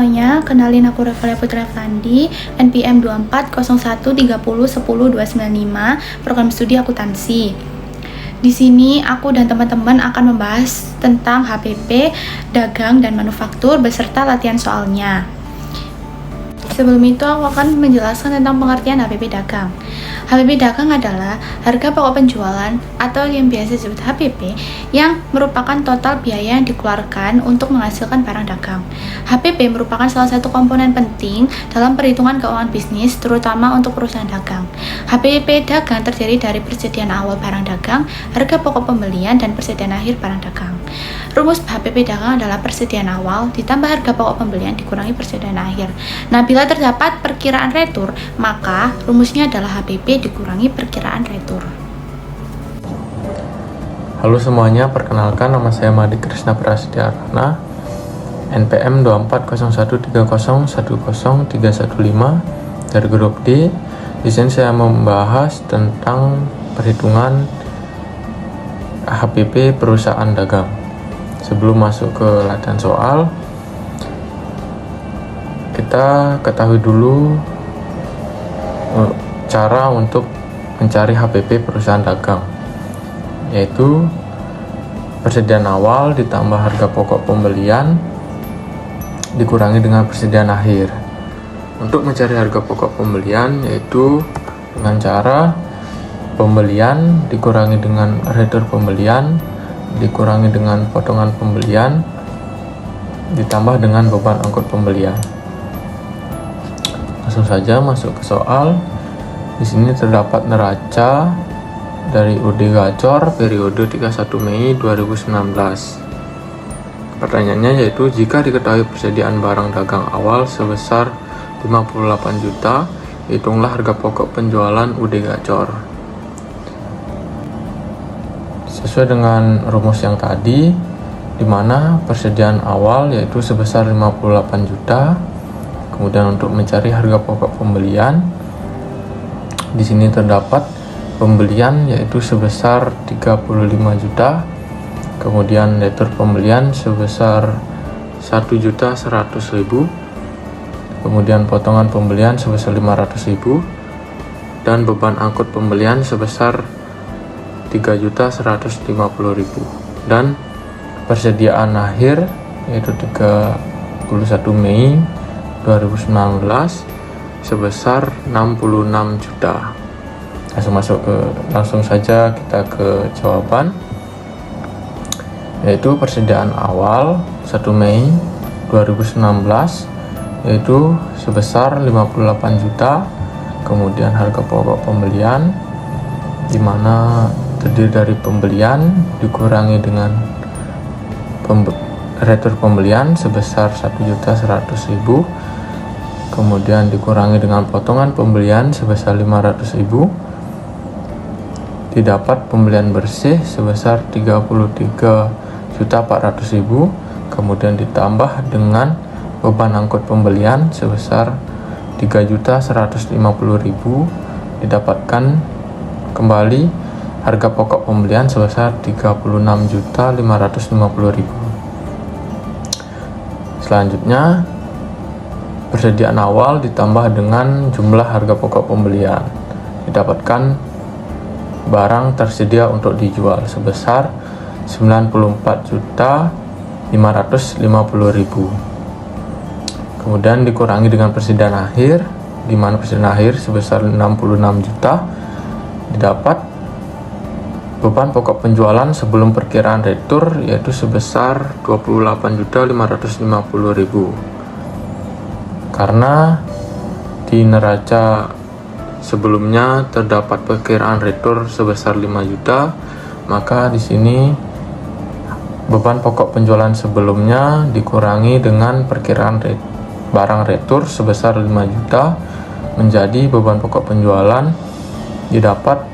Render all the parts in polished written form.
semuanya, kenalin aku Revalia Putri Fandi, NPM 240130100295, program studi akuntansi. Di sini aku dan teman-teman akan membahas tentang HPP, dagang dan manufaktur beserta latihan soalnya. Sebelum itu aku akan menjelaskan tentang pengertian HPP dagang. HPP dagang adalah harga pokok penjualan atau yang biasa disebut HPP yang merupakan total biaya yang dikeluarkan untuk menghasilkan barang dagang. HPP merupakan salah satu komponen penting dalam perhitungan keuangan bisnis, terutama untuk perusahaan dagang. HPP dagang terdiri dari persediaan awal barang dagang, harga pokok pembelian, dan persediaan akhir barang dagang. Rumus HPP dagang adalah persediaan awal ditambah harga pokok pembelian dikurangi persediaan akhir. Nah, bila terdapat perkiraan retur, maka rumusnya adalah HPP dikurangi perkiraan retur. Halo semuanya, perkenalkan nama saya Madi Krishna Prasetyarana, NPM 240130100315 dari grup D. Di sini saya membahas tentang perhitungan HPP perusahaan dagang. Sebelum masuk ke latihan soal, kita ketahui dulu cara untuk mencari HPP perusahaan dagang, yaitu persediaan awal ditambah harga pokok pembelian dikurangi dengan persediaan akhir. Untuk mencari harga pokok pembelian yaitu dengan cara pembelian dikurangi dengan retur pembelian dikurangi dengan potongan pembelian ditambah dengan beban angkut pembelian. Langsung saja masuk ke soal. Di sini terdapat neraca dari UD Gacor periode 31 Mei 2019. Pertanyaannya yaitu, jika diketahui persediaan barang dagang awal sebesar 58 juta, hitunglah harga pokok penjualan UD Gacor. Sesuai dengan rumus yang tadi, di mana persediaan awal yaitu sebesar 58 juta. Kemudian untuk mencari harga pokok pembelian, di sini terdapat pembelian yaitu sebesar 35 juta. Kemudian retur pembelian sebesar 1.100.000. Kemudian potongan pembelian sebesar 500.000 dan beban angkut pembelian sebesar 3.150.000 dan persediaan akhir yaitu 31 Mei 2019 sebesar 66 juta. Langsung saja kita ke jawaban, yaitu persediaan awal 1 Mei 2019 yaitu sebesar 58 juta. Kemudian harga pokok pembelian di mana terdiri dari pembelian dikurangi dengan retur pembelian sebesar 1.100.000, kemudian dikurangi dengan potongan pembelian sebesar 500.000, didapat pembelian bersih sebesar 33.400.000, kemudian ditambah dengan beban angkut pembelian sebesar 3.150.000, didapatkan kembali harga pokok pembelian sebesar 36.550.000. Selanjutnya, persediaan awal ditambah dengan jumlah harga pokok pembelian, didapatkan barang tersedia untuk dijual sebesar 94.550.000. Kemudian dikurangi dengan persediaan akhir, di mana persediaan akhir sebesar 66 juta, didapat beban pokok penjualan sebelum perkiraan retur yaitu sebesar 28.550.000. Karena di neraca sebelumnya terdapat perkiraan retur sebesar 5 juta, maka di sini beban pokok penjualan sebelumnya dikurangi dengan perkiraan barang retur sebesar 5 juta menjadi beban pokok penjualan didapat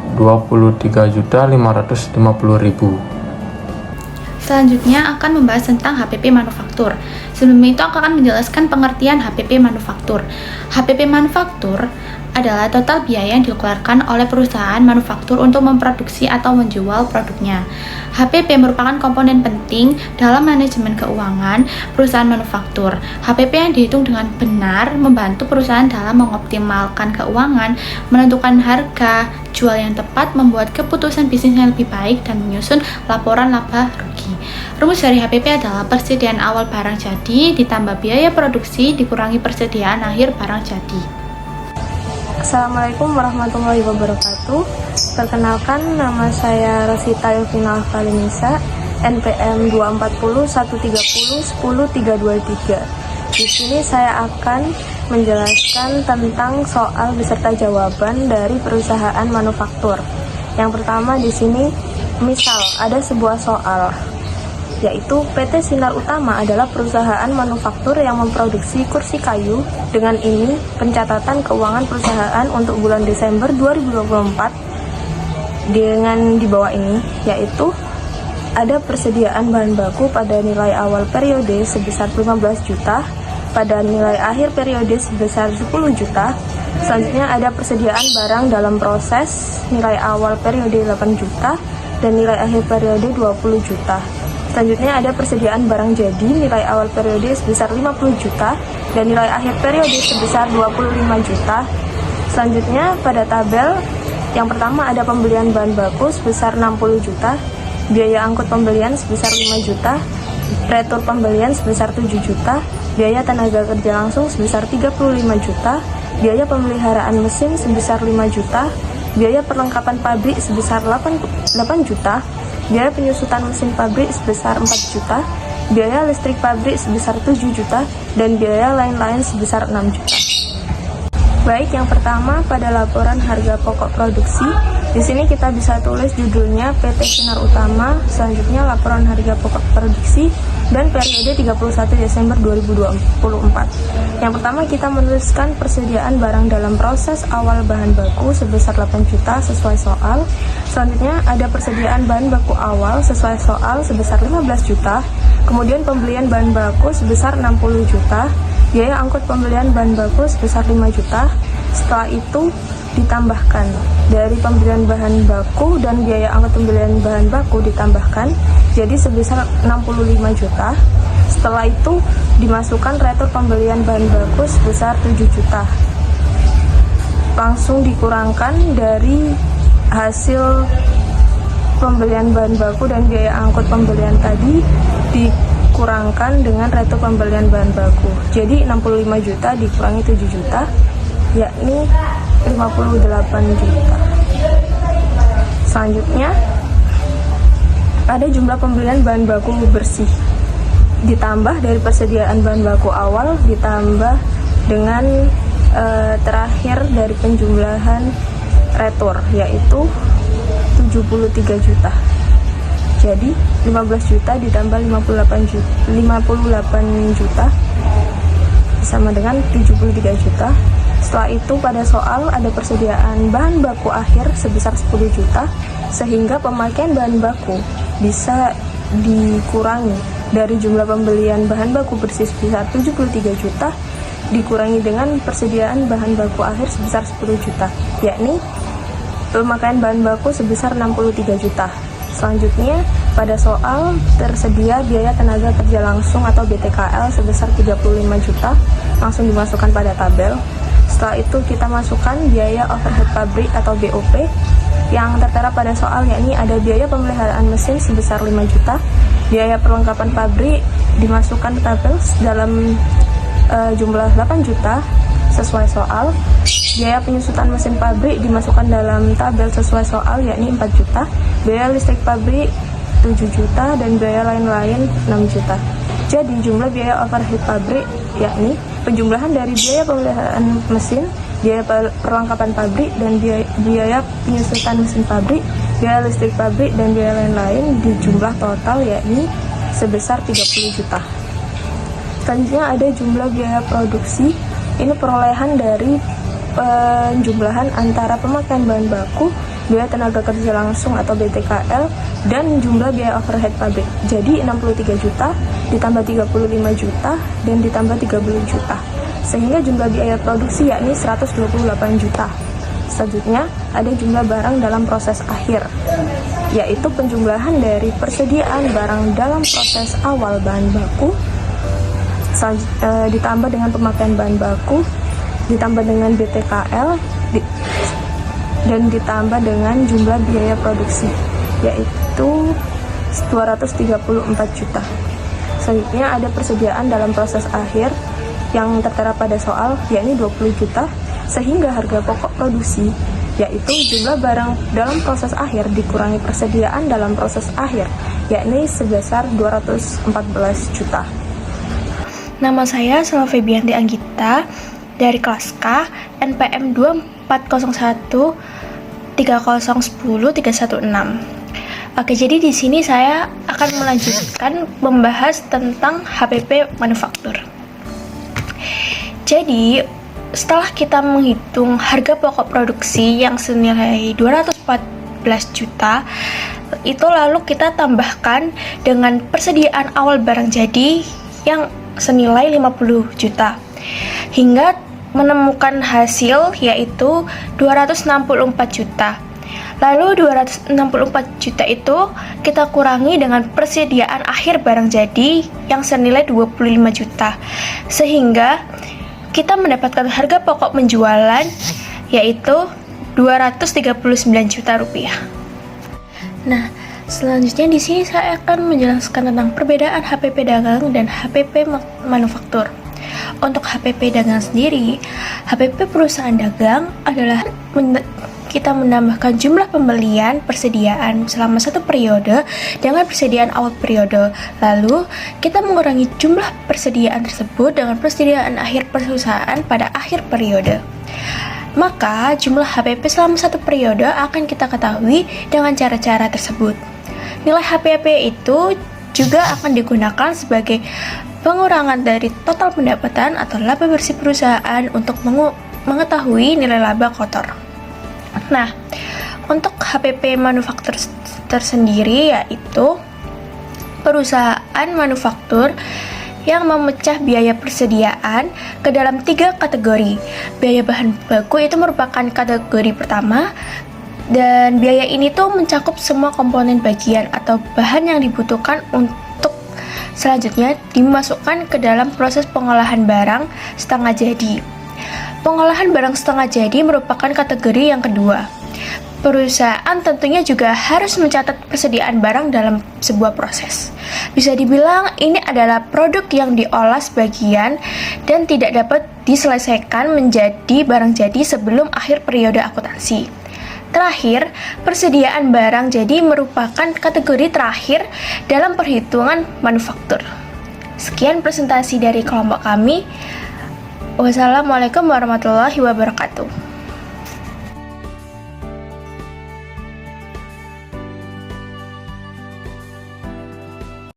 23.550.000. Selanjutnya akan membahas tentang HPP manufaktur. Sebelum itu aku akan menjelaskan pengertian HPP manufaktur. HPP manufaktur adalah total biaya yang dikeluarkan oleh perusahaan manufaktur untuk memproduksi atau menjual produknya. HPP merupakan komponen penting dalam manajemen keuangan perusahaan manufaktur. HPP yang dihitung dengan benar membantu perusahaan dalam mengoptimalkan keuangan, menentukan harga jual yang tepat, membuat keputusan bisnis yang lebih baik, dan menyusun laporan laba rugi. Rumus dari HPP adalah persediaan awal barang jadi ditambah biaya produksi dikurangi persediaan akhir barang jadi. Assalamualaikum warahmatullahi wabarakatuh. Perkenalkan, nama saya Rosita Yovina Kalinisa, NPM 240 130 10323. Di sini saya akan menjelaskan tentang soal beserta jawaban dari perusahaan manufaktur. Yang pertama di sini, misal ada sebuah soal, yaitu PT Sinar Utama adalah perusahaan manufaktur yang memproduksi kursi kayu. Dengan ini, pencatatan keuangan perusahaan untuk bulan Desember 2024 dengan di bawah ini, yaitu ada persediaan bahan baku pada nilai awal periode sebesar 15 juta, pada nilai akhir periode sebesar 10 juta. Selanjutnya ada persediaan barang dalam proses, nilai awal periode 8 juta, dan nilai akhir periode 20 juta. Selanjutnya ada persediaan barang jadi, nilai awal periode sebesar 50 juta, dan nilai akhir periode sebesar 25 juta. Selanjutnya pada tabel yang pertama ada pembelian bahan baku sebesar 60 juta, biaya angkut pembelian sebesar 5 juta, retur pembelian sebesar 7 juta, biaya tenaga kerja langsung sebesar 35 juta, biaya pemeliharaan mesin sebesar 5 juta, biaya perlengkapan pabrik sebesar 8 juta, biaya penyusutan mesin pabrik sebesar 4 juta, biaya listrik pabrik sebesar 7 juta, dan biaya lain-lain sebesar 6 juta. Baik, yang pertama pada laporan harga pokok produksi. Di sini kita bisa tulis judulnya PT Sinar Utama, selanjutnya laporan harga pokok produksi dan periode 31 Desember 2024. Yang pertama kita menuliskan persediaan barang dalam proses awal bahan baku sebesar 8 juta sesuai soal. Selanjutnya ada persediaan bahan baku awal sesuai soal sebesar 15 juta. Kemudian pembelian bahan baku sebesar 60 juta. Biaya angkut pembelian bahan baku sebesar 5 juta. Setelah itu ditambahkan dari pembelian bahan baku dan biaya angkut pembelian bahan baku ditambahkan jadi sebesar 65 juta. Setelah itu dimasukkan retur pembelian bahan baku sebesar 7 juta. Langsung dikurangkan dari hasil pembelian bahan baku dan biaya angkut pembelian tadi dikurangkan dengan retur pembelian bahan baku. Jadi 65 juta dikurangi 7 juta yakni 58 juta. Selanjutnya ada jumlah pembelian bahan baku bersih ditambah dari persediaan bahan baku awal ditambah dengan terakhir dari penjumlahan retur yaitu 73 juta. Jadi 15 juta ditambah 58 juta sama dengan 73 juta. Setelah itu pada soal ada persediaan bahan baku akhir sebesar 10 juta sehingga pemakaian bahan baku bisa dikurangi dari jumlah pembelian bahan baku bersih sebesar 73 juta dikurangi dengan persediaan bahan baku akhir sebesar 10 juta, yakni pemakaian bahan baku sebesar 63 juta. Selanjutnya pada soal tersedia biaya tenaga kerja langsung atau BTKL sebesar 35 juta langsung dimasukkan pada tabel. Setelah itu kita masukkan biaya overhead pabrik atau BOP yang tertera pada soal, yakni ada biaya pemeliharaan mesin sebesar 5 juta, biaya perlengkapan pabrik dimasukkan ke tabel dalam jumlah 8 juta sesuai soal, biaya penyusutan mesin pabrik dimasukkan dalam tabel sesuai soal yakni 4 juta, biaya listrik pabrik 7 juta, dan biaya lain-lain 6 juta. Jadi jumlah biaya overhead pabrik yakni penjumlahan dari biaya pemeliharaan mesin, biaya perlengkapan pabrik, dan biaya penyusutan mesin pabrik, biaya listrik pabrik, dan biaya lain-lain di jumlah total yakni sebesar 30 juta. Selanjutnya ada jumlah biaya produksi. Ini perolehan dari penjumlahan antara pemakaian bahan baku, biaya tenaga kerja langsung atau BTKL, dan jumlah biaya overhead pabrik. Jadi 63 juta ditambah 35 juta dan ditambah 30 juta. sehingga jumlah biaya produksi yakni 128 juta. Selanjutnya, ada jumlah barang dalam proses akhir, yaitu penjumlahan dari persediaan barang dalam proses awal bahan baku, ditambah dengan pemakaian bahan baku, ditambah dengan BTKL, dan ditambah dengan jumlah biaya produksi, yaitu 234 juta. Selanjutnya ada persediaan dalam proses akhir yang tertera pada soal, yakni 20 juta, sehingga harga pokok produksi, yaitu jumlah barang dalam proses akhir dikurangi persediaan dalam proses akhir, yakni sebesar 214 juta. Nama saya Selva Febianti Anggita dari kelas K NPM 2401 3010 316. Oke, jadi di sini saya akan melanjutkan membahas tentang HPP manufaktur. Jadi, setelah kita menghitung harga pokok produksi yang senilai 214 juta, itu lalu kita tambahkan dengan persediaan awal barang jadi yang senilai 50 juta. Hingga menemukan hasil yaitu 264 juta. Lalu 264 juta itu kita kurangi dengan persediaan akhir barang jadi yang senilai 25 juta. Sehingga kita mendapatkan harga pokok penjualan yaitu 239 juta rupiah. Nah, selanjutnya di sini saya akan menjelaskan tentang perbedaan HPP dagang dan HPP manufaktur. Untuk HPP dagang sendiri, HPP perusahaan dagang adalah kita menambahkan jumlah pembelian persediaan selama satu periode dengan persediaan awal periode. Lalu, kita mengurangi jumlah persediaan tersebut dengan persediaan akhir perusahaan pada akhir periode. Maka, jumlah HPP selama satu periode akan kita ketahui dengan cara-cara tersebut. Nilai HPP itu juga akan digunakan sebagai pengurangan dari total pendapatan atau laba bersih perusahaan untuk mengetahui nilai laba kotor. Nah, untuk HPP manufaktur tersendiri yaitu perusahaan manufaktur yang memecah biaya persediaan ke dalam 3 kategori. Biaya bahan baku itu merupakan kategori pertama, dan biaya ini tuh mencakup semua komponen bagian atau bahan yang dibutuhkan untuk selanjutnya dimasukkan ke dalam proses pengolahan barang setengah jadi. Pengolahan barang setengah jadi merupakan kategori yang kedua. Perusahaan tentunya juga harus mencatat persediaan barang dalam sebuah proses. Bisa dibilang ini adalah produk yang diolah sebagian dan tidak dapat diselesaikan menjadi barang jadi sebelum akhir periode akuntansi. Terakhir, persediaan barang jadi merupakan kategori terakhir dalam perhitungan manufaktur. Sekian presentasi dari kelompok kami. Wassalamualaikum warahmatullahi wabarakatuh.